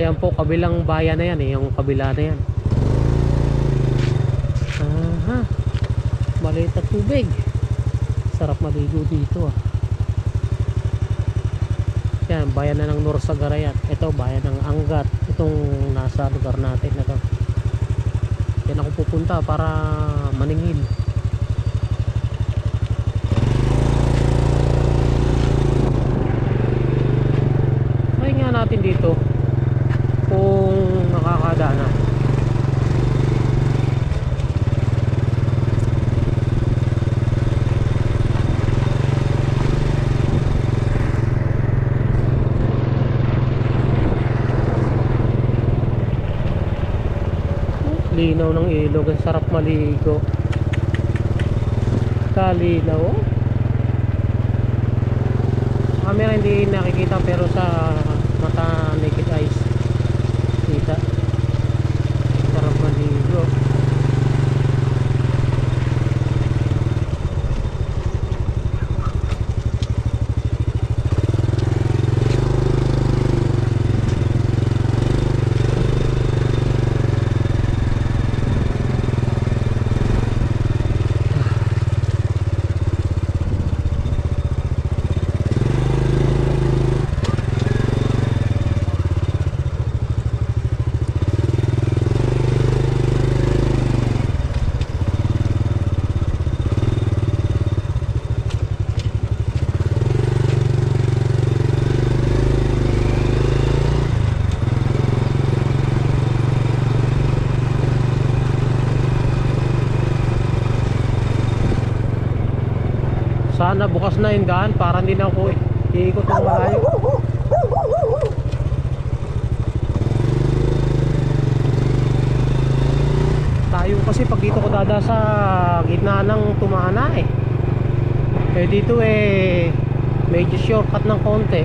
Yan po, kabilang bayan na yan eh, yung kabila na yan. Aha, maliit na tubig. Sarap maligo dito ah. Yan, bayan na ng Norsagaray. Ito, bayan ng Angat. Itong nasa lugar natin na to. Yan ako pupunta para maningil. Try nga natin dito kung nakakadaan na. Linaw ng ilog, ang sarap maligo. Kalinaw oh. Camera hindi nakikita pero sa mata naked eyes kita. Sarap maligo. Sana bukas na yung daan para hindi na ako iikot ng malayo. Tayo kasi pag dito ko dada sa gitna ng Tumana eh. Eh dito eh medyo shortcut ng konti.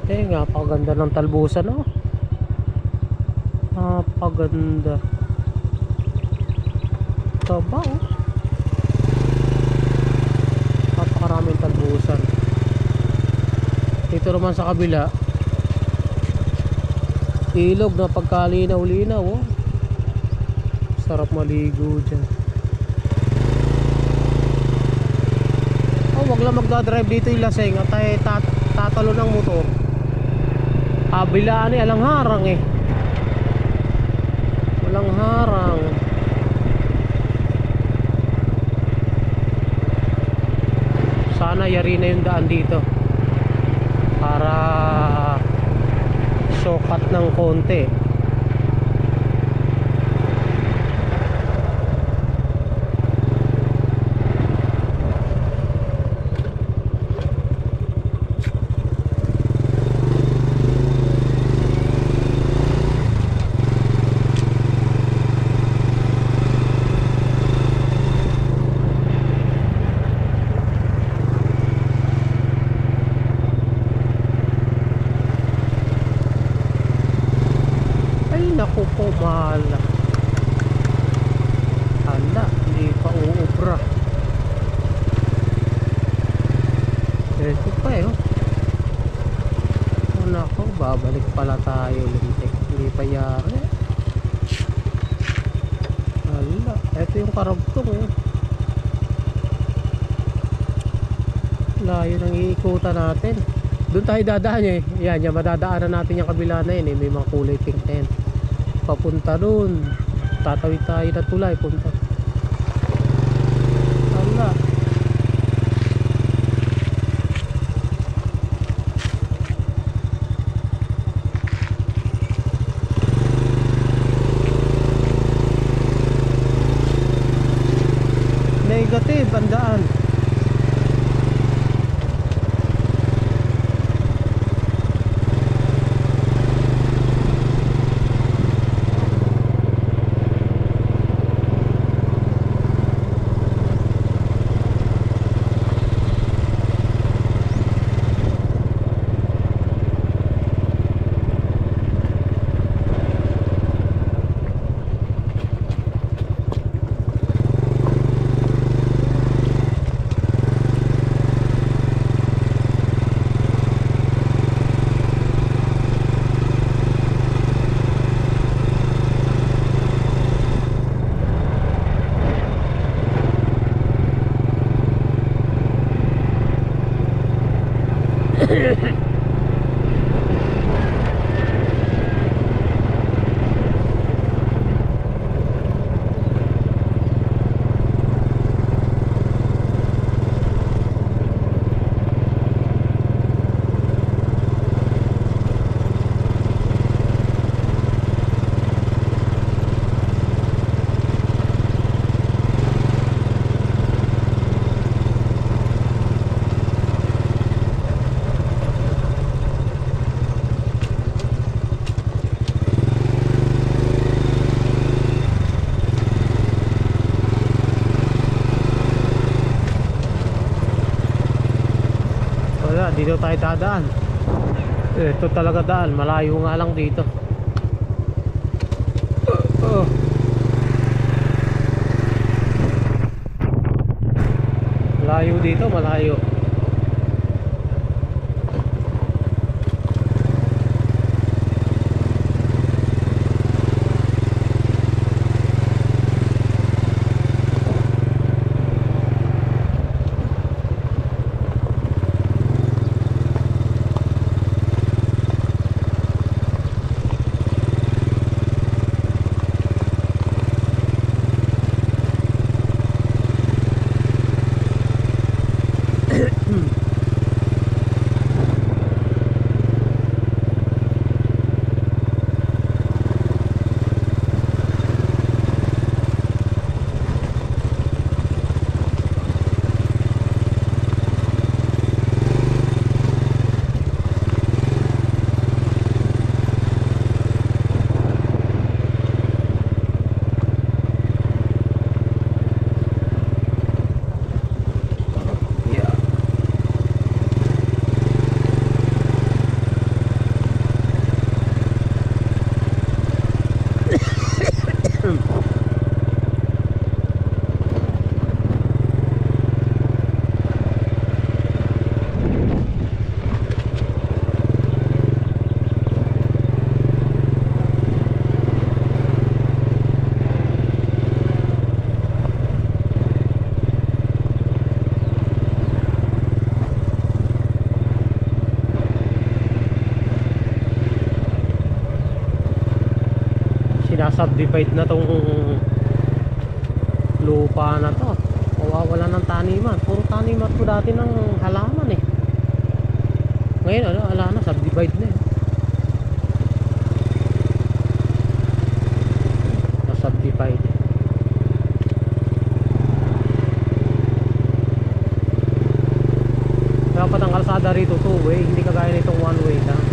Eh, napakaganda ng talbusan, oh. Napakaganda. Taba, oh. Napakaraming talbusan. Dito naman sa kabila, ilog na pagkalinaw-linaw, oh. Sarap maligo dyan. Oh, wag lang magdadrive dito yung laseng at ay tatalo ng motor. Kabilaan eh, alang harang eh. Walang harang. Sana yari na yung daan dito para shortcut ng konti. Naku po, mahal. Hala, hindi pa uubra. Ito pa eh, oh. Oh, naku, babalik pala tayo lintik. Hindi pa yari. Hala, ito yung karugtong eh. Layo nang iikutan natin. Doon tayo dadaan eh. Yan, madadaanan natin yung kabila na yun eh. May mga kulay pink na yan. Papunta doon, tatawid tayo na tulay punta. Hala. Negative ang daan. Wala, dito tayo dadaan. Ito talaga daan, malayo nga lang dito. Malayo dito, malayo. Sinasubdivide na tong lupa na to. Mawawala ng taniman. Puro taniman po dati ng halaman eh. Ngayon ano, wala na, subdivide na eh. Subdivide. Dapat ang kalsada rito two-way, hindi kagaya nitong one-way lang.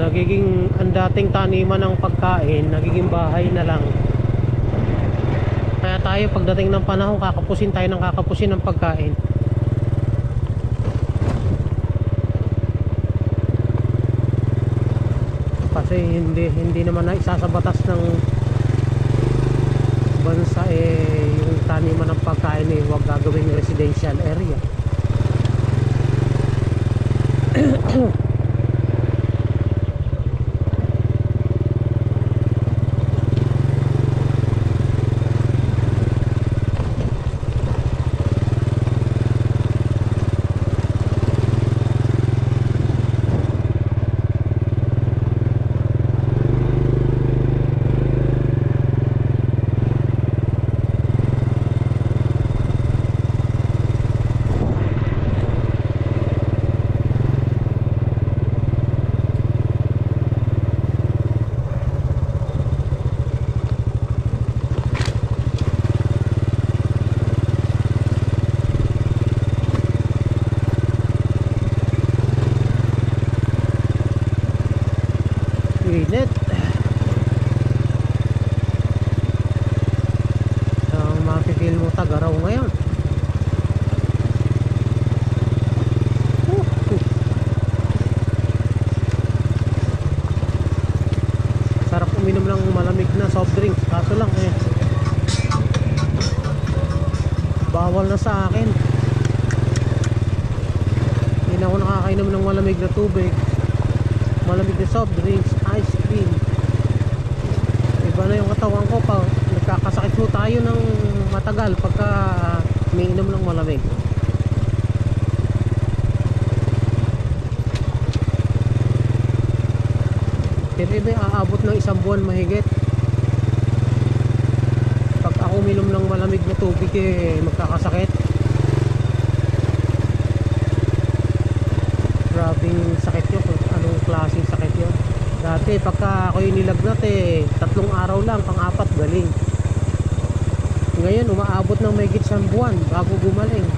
Nagiging ang dating taniman ng pagkain, nagiging bahay na lang. Kaya tayo pagdating ng panahon, kakapusin tayo ng kakapusin ng pagkain. Kasi hindi naman na isa sa batas ng bansa yung taniman ng pagkain huwag gagawing residential area. Init. Ang mapipil mo Tagaraw ngayon. Sarap uminom ng malamig na soft drinks. Kaso lang bawal na sa akin. Hindi na ako nakakainom ng malamig na tubig, malamig na soft drinks, ice cream. Iba na yung katawan ko pa. nagkakasakit po tayo ng matagal pagka umiinom ng malamig. Pero may aabot ng 1 buwan mahigit. Pag ako uminom ng malamig na tubig magkakasakit. Grabing sakit yun. Anong klaseng sakit yun? Dati pagka ako nilagnat 3 araw lang, pang-4 galing. Ngayon umaabot ng mahigit 1 buwan bago gumaling.